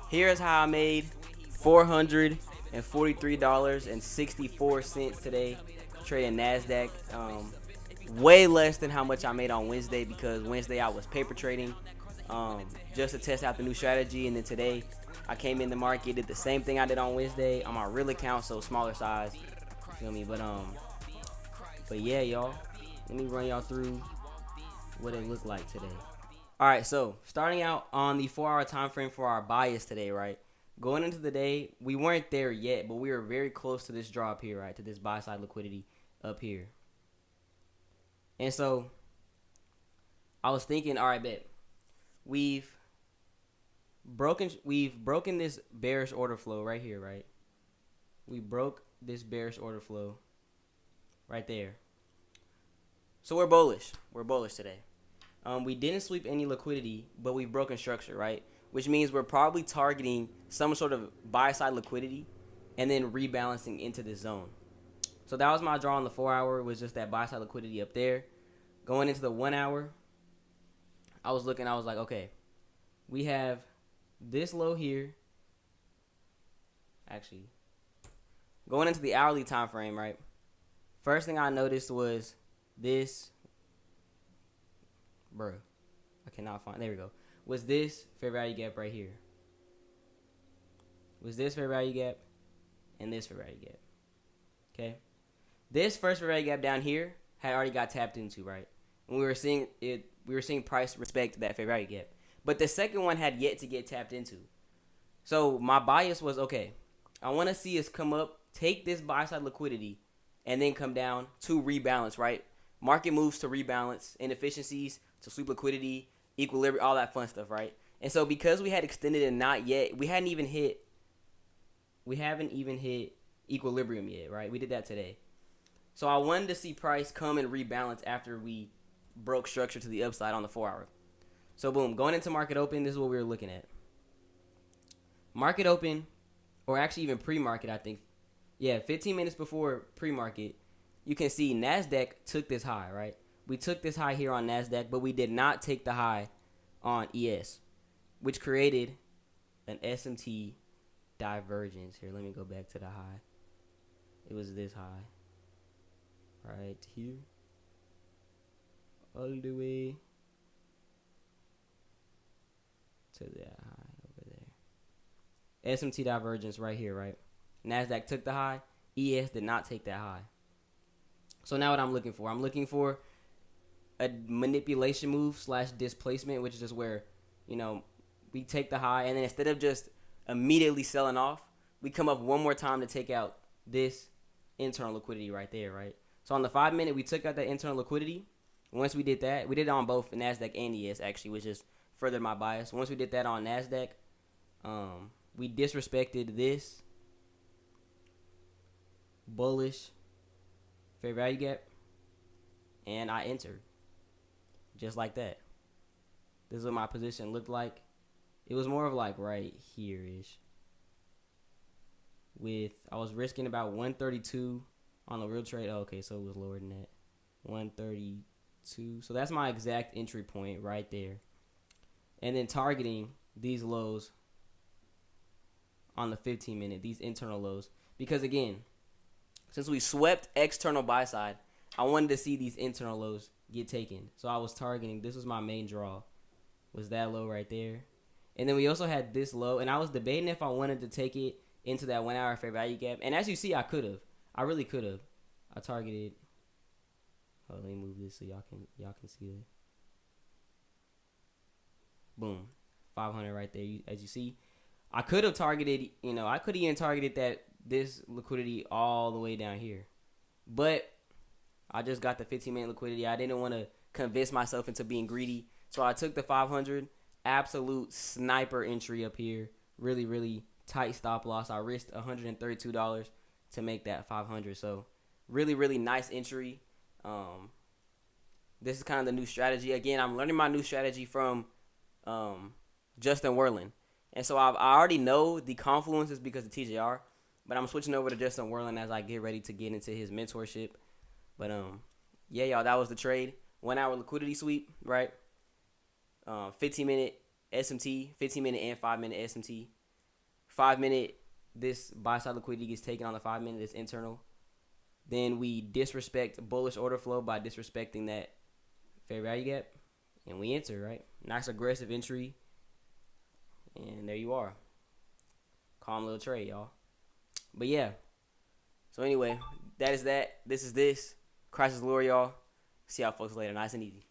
Here's how I made $443.64 today trading NASDAQ. Way less than how much I made on Wednesday because Wednesday I was paper trading just to test out the new strategy. And then today I came in the market, did the same thing I did on Wednesday on my real account, so smaller size. You feel me? But yeah, y'all. Let me run y'all through what it looked like today. All right, so starting out on the 4-hour time frame for our bias today, right? Going into the day, we weren't there yet, but we were very close to this drop here, right? To this buy side liquidity up here. And so I was thinking, all right, bet we've broken this bearish order flow right here, right? We broke this bearish order flow right there. So we're bullish. We're bullish today. We didn't sweep any liquidity, but we've broken structure, right? Which means we're probably targeting some sort of buy side liquidity and then rebalancing into this zone. So that was my draw on the 4-hour, was just that buy side liquidity up there. Going into the 1-hour, I was like, okay, we have this low here. Actually, going into the hourly time frame, right? First thing I noticed was this. Bro, I cannot find. There we go. Was this fair value gap right here? Was this fair value gap and this fair value gap? Okay. This first fair value gap down here had already got tapped into, right? And we were seeing price respect that fair value gap. But the second one had yet to get tapped into. So my bias was, okay, I want to see us come up, take this buy side liquidity, and then come down to rebalance, right? Market moves to rebalance, inefficiencies to sweep liquidity, equilibrium, all that fun stuff, right? And so because we had extended and not yet, we haven't even hit equilibrium yet, right? We did that today. So I wanted to see price come and rebalance after we broke structure to the upside on the 4-hour. So boom, going into market open, this is what we were looking at. Market open, or actually even pre-market, I think. Yeah, 15 minutes before pre-market, you can see NASDAQ took this high, right? We took this high here on NASDAQ, but we did not take the high on ES, which created an SMT divergence. Here, let me go back to the high. It was this high right here, all the way to that high over there. SMT divergence right here, right? NASDAQ took the high. ES did not take that high. So now what I'm looking for? I'm looking for a manipulation move / displacement, which is just where, we take the high, and then instead of just immediately selling off, we come up one more time to take out this internal liquidity right there, right? So on the 5-minute, we took out that internal liquidity. Once we did that, we did it on both NASDAQ and ES, actually, which just furthered my bias. Once we did that on NASDAQ, we disrespected this bullish fair value gap, and I entered just like that. This is what my position looked like. It was more of like right here-ish. I was risking about 132 on the real trade. Oh, okay, so it was lower than that. 132. So that's my exact entry point right there. And then targeting these lows on the 15-minute, these internal lows. Because again, since we swept external buy side, I wanted to see these internal lows get taken. So I was targeting, this was my main draw, was that low right there. And then we also had this low, and I was debating if I wanted to take it into that 1-hour fair value gap. And as you see, I could have. I really could have. I targeted. Oh, let me move this so y'all can see it. Boom, 500 right there. As you see, I could have targeted. I could have even targeted this liquidity all the way down here, but I just got the 15-minute liquidity. I didn't want to convince myself into being greedy, so I took the 500. Absolute sniper entry up here. Really, really tight stop loss. I risked $132 to make that 500. So really, really nice entry. This is kind of the new strategy. Again, I'm learning my new strategy from Justin Werlin. And so I already know the confluences because of TJR, but I'm switching over to Justin Werlin as I get ready to get into his mentorship. But yeah, y'all, that was the trade. 1-hour liquidity sweep, right? 15-minute SMT, 15-minute and 5-minute SMT. 5-minute, this buy side liquidity gets taken on the 5-minute. It's internal. Then we disrespect bullish order flow by disrespecting that fair value gap, and we enter, right? Nice aggressive entry, and there you are. Calm little trade, y'all. But yeah. So anyway, that is that. This is this. Crisis lure, y'all. See y'all folks later. Nice and easy.